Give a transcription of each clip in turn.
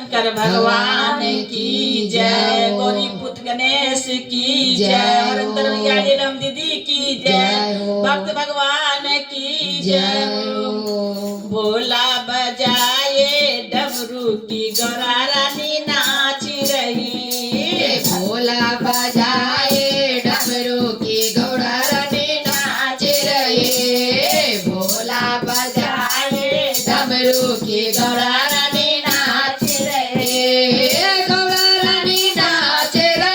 शंकर भगवान की जय। गौरी पुत्र गणेश की जय। हरिंदर नीलम दीदी की जय। भक्त भगवान की जय। भोला बजाए डमरू की गौरा रानी नाच रही। भोला बजाए डमरू की गौरा रानी नाच रही। भोला बजाए डमरू की गौरा रानी नाच रही। गौरा रानी नाच रही।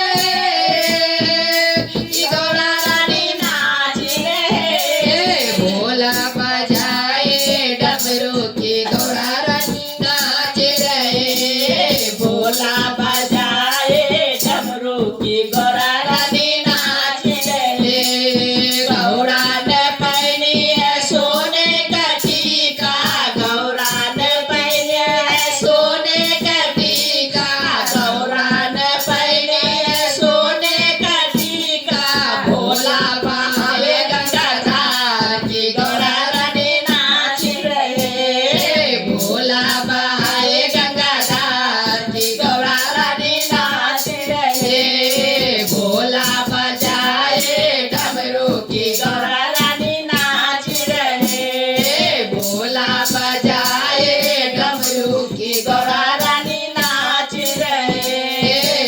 गौरा रानी नाच रही। भोला बजाए डमरू की गौरा रानी नाच रही। भोला बजाए डमरू की गौरा रानी नाच रही। गौरा ने पहनी है सोने का टीका। गौरा ने पहनी है सोने का टीका। गौरा ने पहनी है सोने का टीका। भोला बहाए गंगाधार की गौरा रानी नाच रहे। भोला बहाए गंगाधार की गौरा रानी नाच रहे। भोला बजाए डमरू की गौरा रानी नाच रहे। भोला बजाए डमरू की गौरा रानी नाच रहे।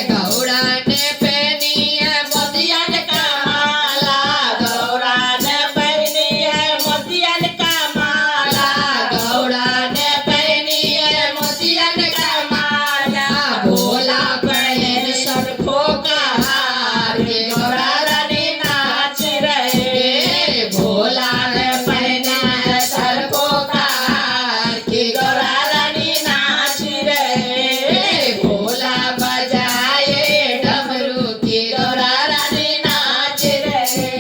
गौरा ने पहनी है मोतियन का माला। गौरा ने पहनी है मोतियन का माला। गौरा ने पहनी है मोतियन का माला। भोला पहने सरखों का हार की गौरा रानी नाच रहे। भोला ने पहना है सरखों का हार की गौरा रानी नाच रहे। भोला बजाए डमरू की गौरा रानी नाच रहे।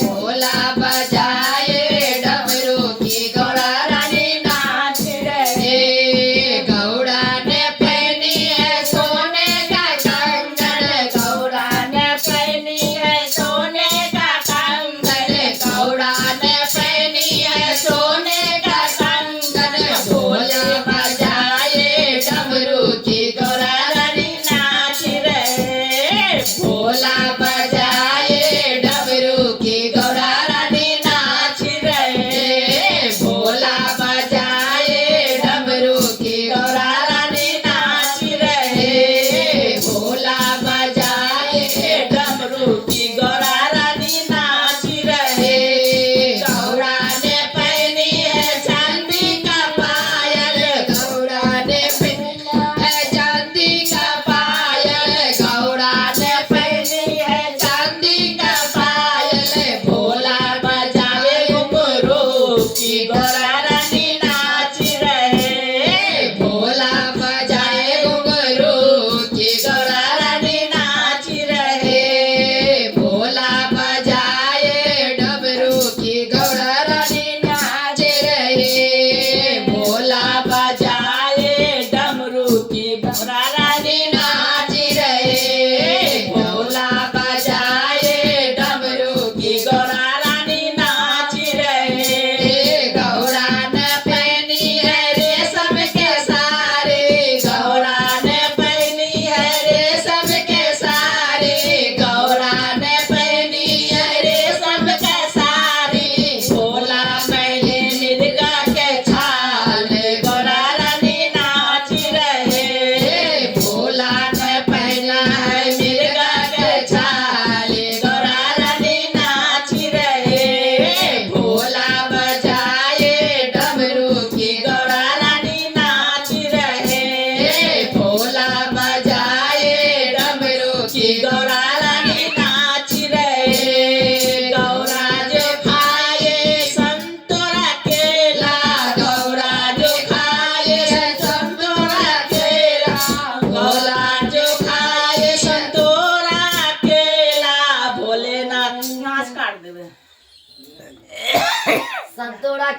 भोला बजाए डमरू की गौरा रानी नाच रहे। गौरा ने पहनी है सोने का कंगन। गौरा ने पहनी है सोने का कंगन। गौरा ने पहनी है सोने का कंगन। भोला बजाए डमरू की गौरा रानी नाच रहे। भोला बजाए डमरू की गौरा रानी नाच रहे। भोला बजाए डमरू की गौरा रानी नाच रहे। भोला बजाए डमरू की गौरा रानी नाच रहे। गौरा ने पहनी है चांदी का पायल। गौरा ने पहनी है चांदी का पायल। गौरा ने पहनी है चांदी का पायल। भोला बजाए घुंघरू की गौरा रानी नाच रहे। भोला बजाए घुंघरू की गौरा रानी नाच रहे। भोला बजाए डमरू की गौरा रानी नाच रहे। भोला बजाए डमरू की गौरा रानी नाच रहे। भोला बजाए डमरू की गौरा रानी नाच रहे। गौरा ने पहनी है रेशम के साड़ी। गौरा ने पहनी है रेशम के साड़ी। गौरा ने पहनी है रेशम के साड़ी। भोला पहले मिर्गा के छाल। गौरा रानी नाच रहे। भोला ने पहना है मिर्गा के छाल। गौरा रानी नाच रहे। भोला बजाए डमरू की गौरा रानी नाच रहे। भोला बजाए डमरू की गौरा रानी नाच रहे। गौरा जो खाए संतोरा केला। गौरा जो खाए संतोरा केला। गौरा जो खाए संतोरा केला। भोलेनाथ नाच काट देवे। संतोरा